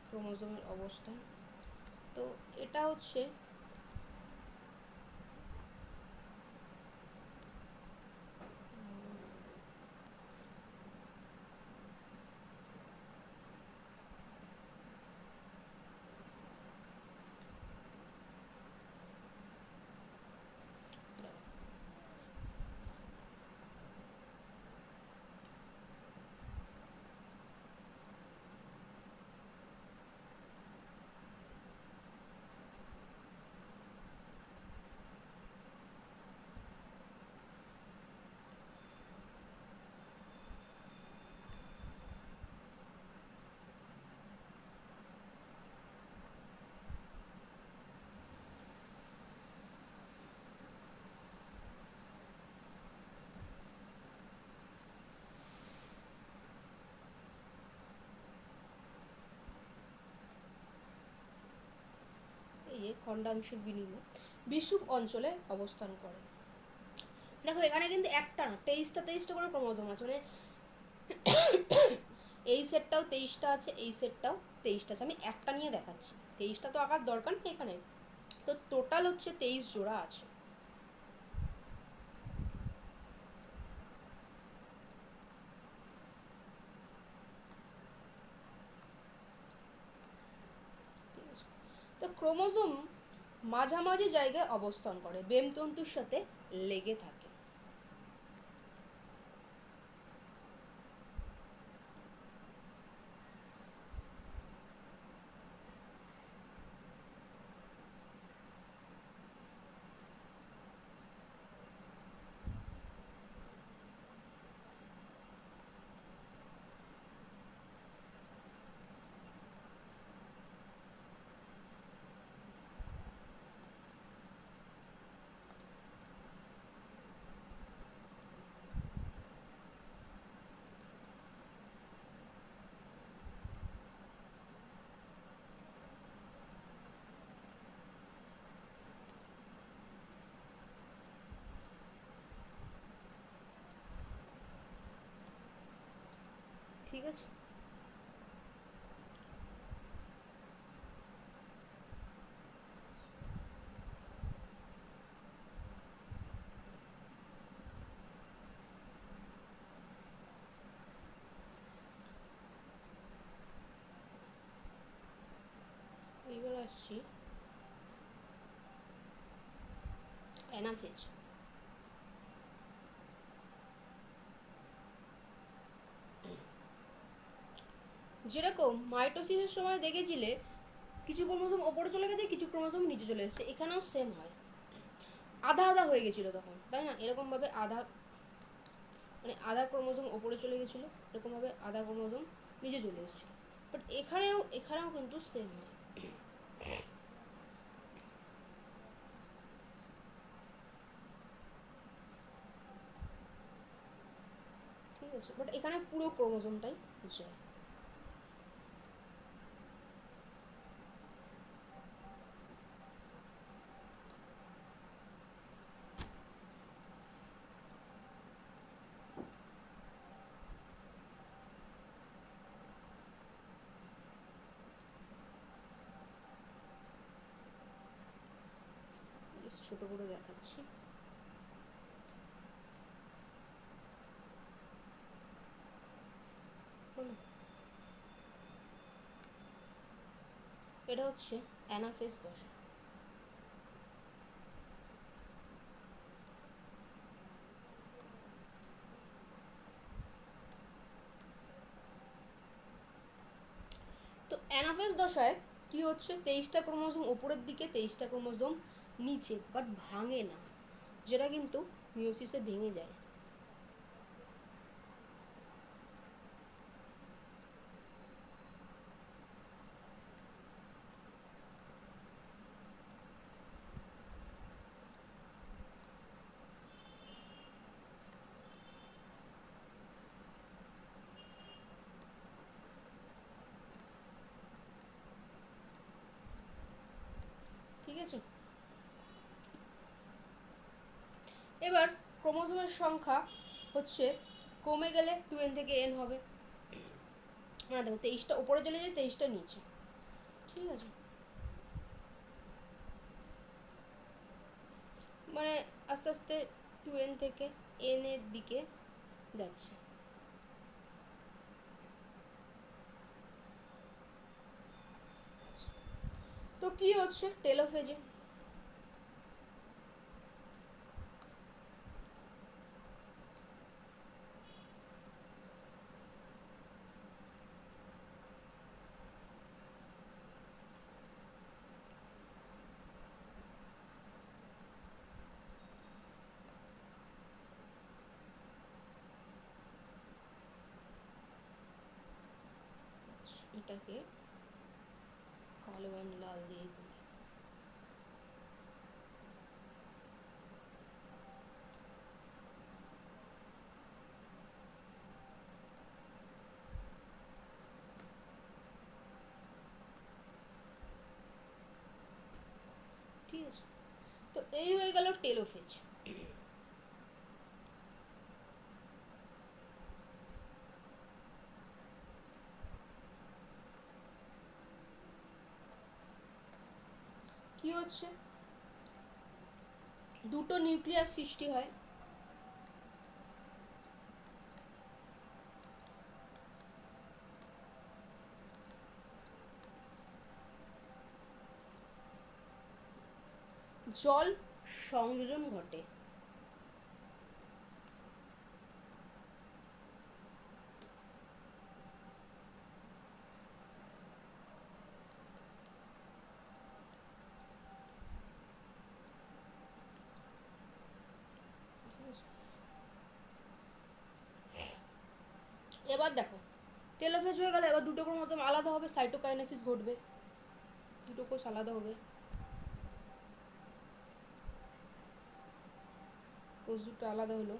[SPEAKER 1] ক্রোমোজোমের অবস্থান, তো এটা হচ্ছে এই যে খণ্ডাংশের বিনিময় বিষুব অঞ্চলে অবস্থান করে। দেখো এখানে কিন্তু একটা না 23টা করে ক্রোমোজোম আছে, মানে এই সেটটাও 23টা আছে, এই সেটটাও 23টা আছে। আমি একটা নিয়ে দেখাচ্ছি, 23টা তো আঁকার দরকার নেই এখানে। তো টোটাল হচ্ছে 23 জোড়া আছে। তো ক্রোমোজোম মাঝামাঝি জায়গায় অবস্থান করে, বেমতন্তুর সাথে লেগে থাকে। ঠিক আছে, এইবার আসছি অ্যানাফেজ। যেরকম মাইটোসিসের সময় দেখেছিলে কিছু ক্রোমোজোম ওপরে চলে গেছে, কিছু ক্রোমোজোম নিচে চলে এসেছে, এখানেও সেম হয়। আধা আধা হয়ে গেছিলো তখন, তাই না? এরকমভাবে আধা, মানে আধা ক্রোমোজোম ওপরে চলে গেছিলো, এরকমভাবে আধা ক্রোমোজোম নিচে চলে এসেছিলো। বাট এখানেও কিন্তু সেম হয়। ঠিক আছে, বাট এখানে পুরো ক্রোমোজোমটাই যায়। ছোট করে দেখাচ্ছি। এটা হচ্ছে অ্যানাফেজ দশা। অ্যানাফেজ দশায় কি হচ্ছে, 23টা ক্রোমোজোম ওপরের দিকে, 23টা ক্রোমোজোম নিচে, বাট ভাঙে না, যেটা কিন্তু মিওসিসে ভেঙে যায়। ঠিক আছে, এবার ক্রোমোজোমের সংখ্যা হচ্ছে কমে গেলে 2n থেকে n হবে। মানে দেখো 23টা উপরে চলে যায়, 23টা নিচে। ঠিক আছে, মানে আস্তে আস্তে 2n থেকে n এর দিকে যাচ্ছে। তো কি হচ্ছে টেলোফেজে, এটাকে কালো অ্যান্ড লাল দিয়ে করি। ঠিক আছে, তো এই হয়ে গেল টেলোফেজ। কি হচ্ছে, দুটো নিউক্লিয়াস সৃষ্টি হয়। জল সংযোজন ঘটে। এবার দেখো টেলোফেজ হয়ে গেলে এবার দুটো ক্রোমোজোম আলাদা হবে, সাইটোকাইনেসিস ঘটবে, দুটো কোষ আলাদা হবে, কোষ দুটো আলাদা হলো।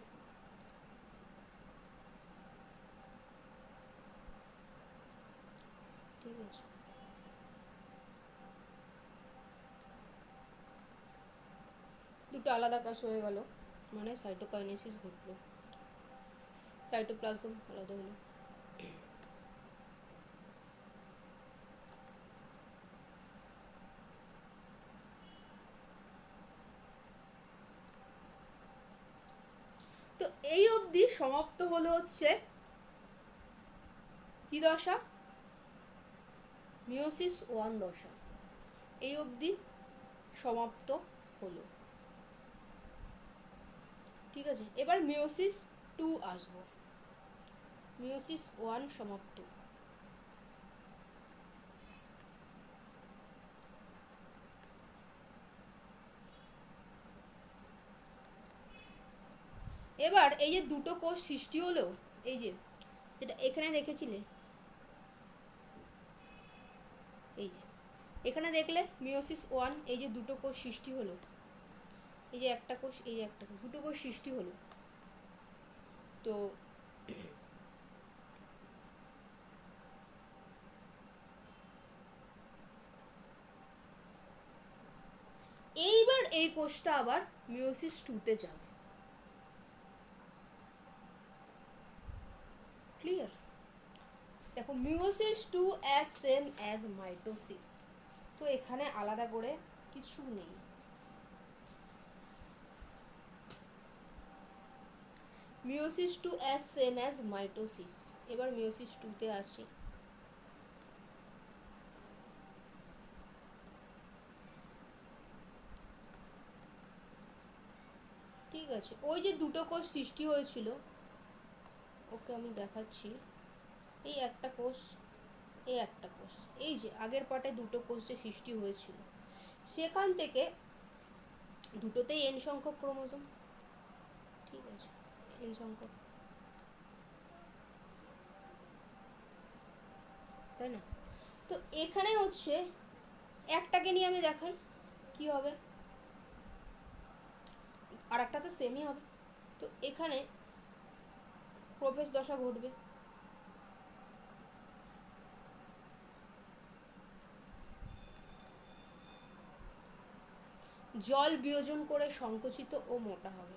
[SPEAKER 1] ঠিক আছে, দুটো আলাদা কোষ হয়ে গেল, মানে সাইটোকাইনেসিস ঘটলো, সাইটোপ্লাজম আলাদা হলো। তো এই অবধি সমাপ্ত হলো হচ্ছে কি দশা, মিওসিস 1 দশা। এই অবধি সমাপ্ত হলো। ঠিক আছে, এবার মিওসিস 2 আসবো। মিওসিস 1 সমাপ্ত। এবার এই যে দুটো কোষ সৃষ্টি হলো, এই যে যেটা এখানে দেখেছিলে, এই যে এখানে দেখলে মিওসিস 1, এই যে দুটো কোষ সৃষ্টি হলো, এই যে একটা কোষ, এই একটা কোষ, দুটো কোষ সৃষ্টি হলো। তো এইবার এই কোষটা আবার মিওসিস 2-তে যাবে। ক্লিয়ার? দেখো meiosis 2 as same as mitosis, তো এখানে আলাদা করে কিছু নেই। Meiosis 2 as same as mitosis. এবার মিওসিস 2-তে আসি। ঠিক আছে, ওই যে দুটো কোষ সৃষ্টি হয়েছিল, ওকে আমি দেখাচ্ছি। এই একটা কোষ, এই একটা কোষ, এই যে আগের পার্টে দুটো কোষ যে সৃষ্টি হয়েছিল সেখান থেকে দুটোতেই এন সংখ্যক ক্রোমোজোম, ঠিক আছে, এন সংখ্যক, তাই না? তো এখানে হচ্ছে একটাকে নিয়ে আমি দেখাই কি হবে, আর একটা তো সেমই হবে। তো এখানে প্রবেশ দশা ঘটবে, জল বিয়োজন করে সংকুচিত ও মোটা হবে।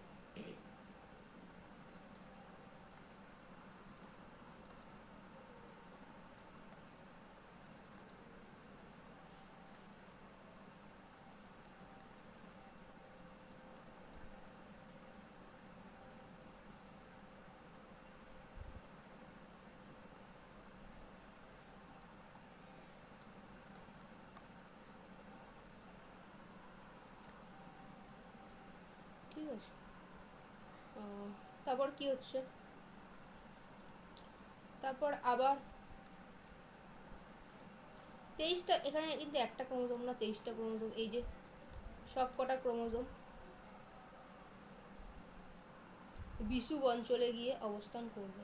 [SPEAKER 1] ঠিক আছে, তারপর কি হচ্ছে, তারপর আবার 23টা, এখানে কিন্তু একটা ক্রোমোজোম না 23টা ক্রোমোজোম, এই যে সব কটা ক্রোমোজোম বিষুব অঞ্চলে গিয়ে অবস্থান করবে।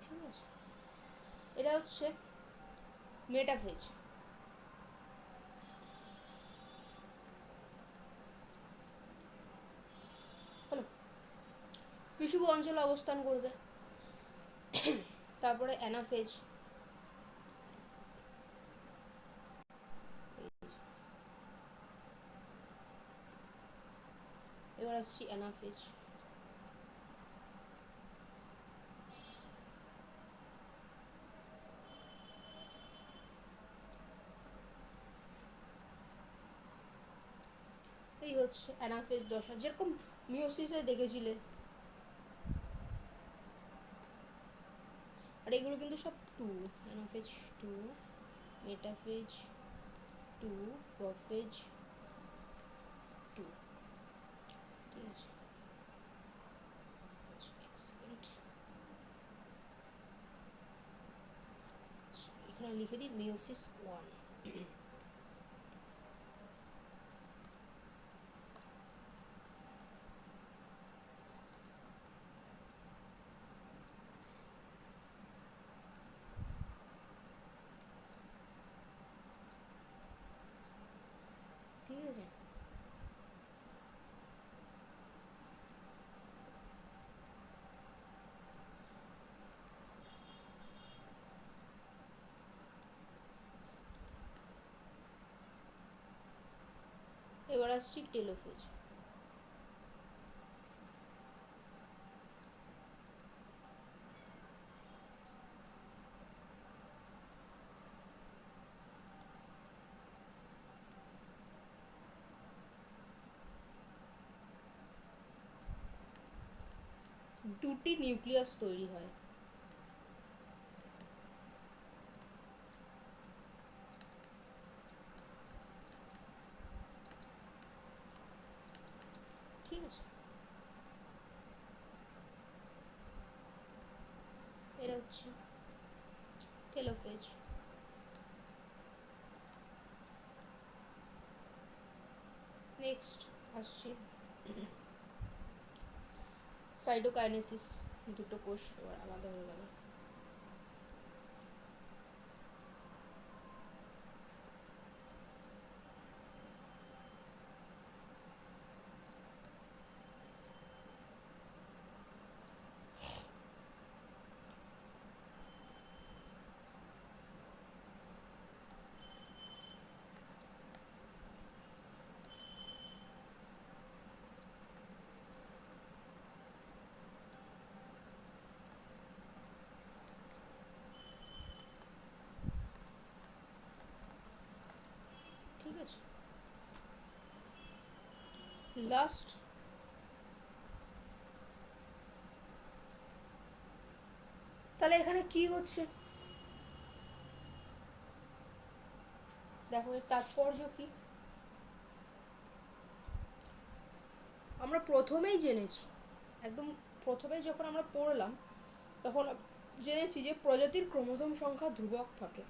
[SPEAKER 1] ঠিক আছে, এটা হচ্ছে মেটাফেজ। হলো, বিষুব অঞ্চলে অবস্থান করবে। তারপরে অ্যানাফেজ, এবার আসছি অ্যানাফেজ। এই হচ্ছে অ্যানাফেজ দশা, যেরকম মিওসিসে দেখেছিলে, আর এগুলো কিন্তু সব two, anaphase two, metaphase two, prophase two, ঠিক আছে, এক্সেলেন্ট। এখানে লিখে দিই মিওসিস ওয়ান। ঠিক আছে, এবার আসছি টেলোফেজ। দুটি নিউক্লিয়াস তৈরি হয়। ঠিক আছে, এটা হচ্ছে টেলোফেজ। নেক্সট আসছি সাইটোকাইনেসিস, দুটো কোষ এবার আলাদা হয়ে গেল। ঠিক আছে, লাস্ট তাহলে এখানে কি হচ্ছে দেখো, এর তাৎপর্য কি আমরা প্রথমেই জেনেছি, একদম প্রথমে যখন আমরা পড়লাম তখন জেনেছি যে প্রজাতির ক্রোমোজোম সংখ্যা ধ্রুবক থাকে।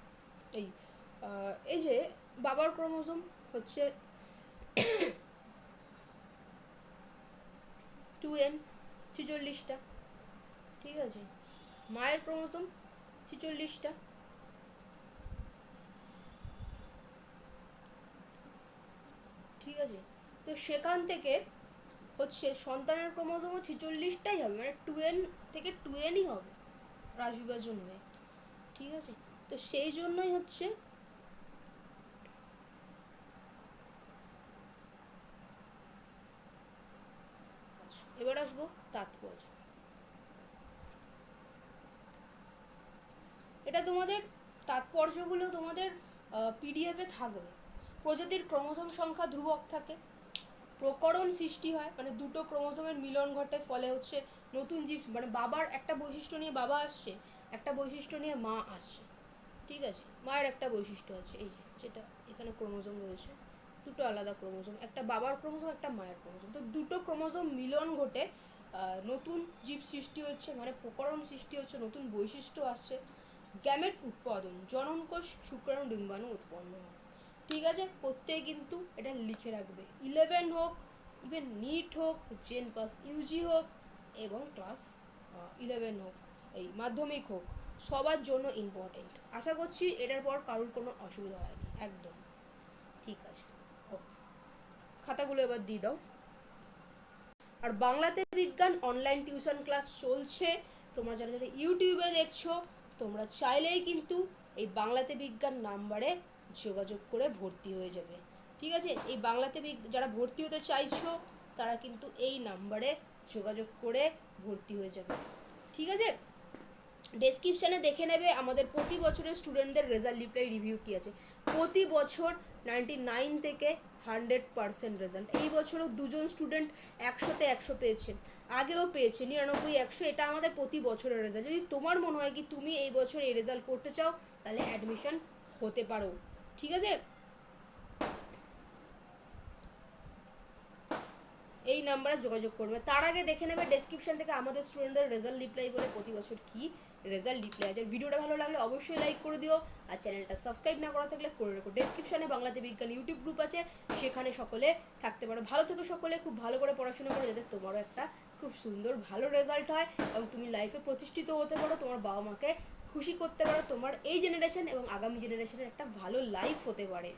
[SPEAKER 1] এই এই যে বাবার ক্রোমোজোম হচ্ছে 2n 46টা, ঠিক আছে, মায়ের ক্রোমোজোম 46টা, ঠিক আছে। তো সেখান থেকে হচ্ছে সন্তানের ক্রোমোজোমও 46টাই হবে, মানে 2n থেকে 2nই হবে রাশ বিভাজন হয়ে, ঠিক আছে। তো সেই জন্যই হচ্ছে এবার আসবো তাৎপর্য। এটা তোমাদের তাৎপর্যগুলো তোমাদের পিডিএফে থাকবে। প্রজাতির ক্রোমোজোম সংখ্যা ধ্রুবক থাকে, প্রকরণ সৃষ্টি হয়, মানে দুটো ক্রোমোজোমের মিলন ঘটে, ফলে হচ্ছে নতুন জীব, মানে বাবার একটা বৈশিষ্ট্য নিয়ে বাবা আসছে, একটা বৈশিষ্ট্য নিয়ে মা আসছে, ঠিক আছে। মায়ের একটা বৈশিষ্ট্য আছে, এই যে যেটা এখানে ক্রোমোজোম রয়েছে, দুটো আলাদা ক্রোমোজোম, একটা বাবার ক্রোমোজোম একটা মায়ের ক্রোমোজোম, তো দুটো ক্রোমোজোম মিলন ঘটে নতুন জীব সৃষ্টি হচ্ছে, মানে প্রকরণ সৃষ্টি হচ্ছে, নতুন বৈশিষ্ট্য আসছে, গ্যামেট উৎপাদন, জননকোষ শুক্রাণু ডিম্বাণু উৎপন্ন হয়, ঠিক আছে। প্রত্যেকে কিন্তু এটা লিখে রাখবে, 11 হোক, ইভেন নিট হোক, জেন পাস ইউজি হোক, এবং ক্লাস 11 হোক, এই মাধ্যমিক হোক, সবার জন্য ইম্পর্টেন্ট। আশা করছি এটার পর কারোর কোনো অসুবিধা হয়নি, একদম ঠিক আছে। ওকে, খাতাগুলো এবার দিয়ে দাও। আর বাংলাতে বিজ্ঞান অনলাইন টিউশন ক্লাস চলছে, তোমরা যারা যারা ইউটিউবে দেখছো তোমরা চাইলেই কিন্তু এই বাংলাতে বিজ্ঞান নাম্বারে যোগাযোগ করে ভর্তি হয়ে যাবে, ঠিক আছে। এই বাংলাতে যারা ভর্তি হতে চাইছো তারা কিন্তু এই নাম্বারে যোগাযোগ করে ভর্তি হয়ে যাবে, ঠিক আছে। ডেসক্রিপশানে দেখে নেবে আমাদের প্রতি বছরের স্টুডেন্টদের রেজাল্ট রিপ্লাই রিভিউ কী আছে। প্রতি বছর 99 থেকে 100% রেজাল্ট। এই বছরও দুজন স্টুডেন্ট 100তে 100 পেয়েছে, আগেও পেয়েছে 99 100, এটা আমাদের প্রতি বছরের রেজাল্ট। যদি তোমার মনে হয় কি তুমি এই বছর এই রেজাল্ট করতে চাও তাহলে অ্যাডমিশন হতে পারো, ঠিক আছে। এই নাম্বারে যোগাযোগ করবে। তার আগে দেখে নেবে ডেসক্রিপশন থেকে আমাদের স্টুডেন্টদের রেজাল্ট রিপ্লাই বলে প্রতি বছর কী রেজাল্ট রিপ্লাই আছে। ভিডিওটা ভালো লাগলে অবশ্যই লাইক করে দিও, আর চ্যানেলটা সাবস্ক্রাইব না করা থাকলে করে রেখো। ডেসক্রিপশনে বাংলাতে বিজ্ঞান ইউটিউব গ্রুপ আছে, সেখানে সকলে থাকতে পারো। ভালো থেকো সকলে, খুব ভালো করে পড়াশোনা করো যাতে তোমারও একটা খুব সুন্দর ভালো রেজাল্ট হয় এবং তুমি লাইফে প্রতিষ্ঠিত হতে পারো, তোমার বাবা মাকে খুশি করতে পারো, তোমার এই জেনারেশন এবং আগামী জেনারেশনের একটা ভালো লাইফ হতে পারে।